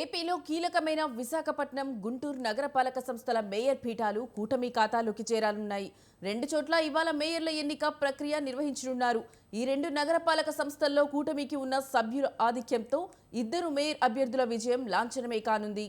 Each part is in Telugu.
ఏపీలో కీలకమైన విశాఖపట్నం, గుంటూరు నగరపాలక సంస్థల మేయర్ పీఠాలు కూటమి ఖాతాలోకి చేరానున్నాయి. రెండు చోట్ల ఇవాళ మేయర్ల ఎన్నిక ప్రక్రియ నిర్వహించనున్నారు. ఈ రెండు నగరపాలక సంస్థల్లో కూటమికి ఉన్న సభ్యుల ఆధిక్యంతో ఇద్దరు మేయర్ అభ్యర్థుల విజయం లాంఛనమే కానుంది.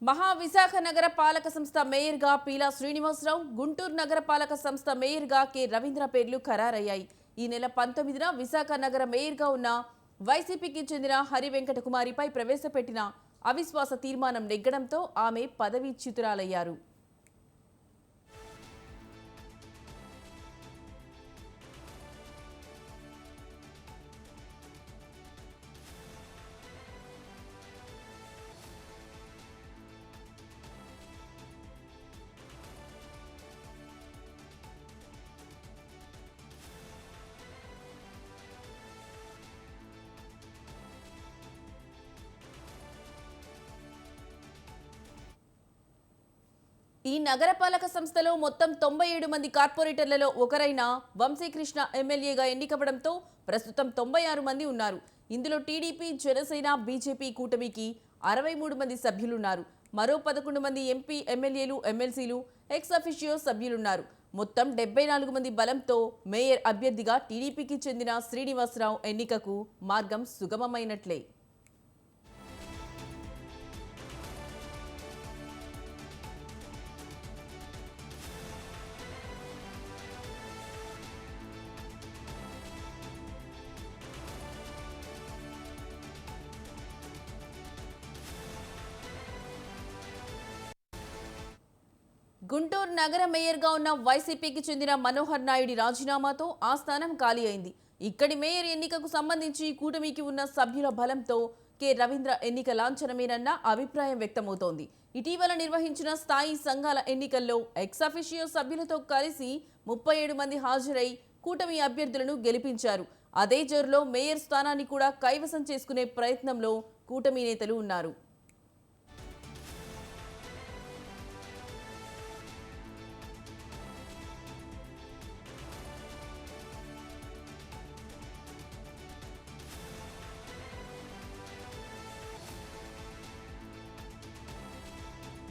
మహావిశాఖ నగర పాలక సంస్థ మేయర్గా పీలా శ్రీనివాసరావు, గుంటూరు నగర పాలక సంస్థ మేయర్గా కె రవీంద్ర పేర్లు ఖరారయ్యాయి. ఈ నెల 19న విశాఖ నగర మేయర్గా ఉన్న వైసీపీకి చెందిన హరి వెంకట కుమారిపై ప్రవేశపెట్టిన అవిశ్వాస తీర్మానం నెగ్గడంతో ఆమె పదవీచ్యుతురాలయ్యారు. ఈ నగరపాలక సంస్థలో మొత్తం 97 మంది కార్పొరేటర్లలో ఒకరైన వంశీకృష్ణ ఎమ్మెల్యేగా ఎన్నికవడంతో ప్రస్తుతం 96 మంది ఉన్నారు. ఇందులో టీడీపీ, జనసేన, బీజేపీ కూటమికి 63 మంది సభ్యులున్నారు. మరో 11 మంది ఎంపీ, ఎమ్మెల్యేలు, ఎమ్మెల్సీలు, ఎక్స్ అఫిషియో సభ్యులున్నారు. మొత్తం 74 మంది బలంతో మేయర్ అభ్యర్థిగా టీడీపీకి చెందిన శ్రీనివాసరావు ఎన్నికకు మార్గం సుగమమైనట్లే. గుంటూరు నగర మేయర్గా ఉన్న వైసీపీకి చెందిన మనోహర్ నాయుడి రాజీనామాతో ఆ స్థానం ఖాళీ అయింది. ఇక్కడి మేయర్ ఎన్నికకు సంబంధించి కూటమికి ఉన్న సభ్యుల బలంతో కె రవీంద్ర ఎన్నిక లాంఛనమేనన్న అభిప్రాయం వ్యక్తమవుతోంది. ఇటీవల నిర్వహించిన స్థాయి సంఘాల ఎన్నికల్లో ఎక్స్ అఫిషియో సభ్యులతో కలిసి 37 మంది హాజరై కూటమి అభ్యర్థులను గెలిపించారు. అదే జోరులో మేయర్ స్థానాన్ని కూడా కైవసం చేసుకునే ప్రయత్నంలో కూటమి నేతలు ఉన్నారు.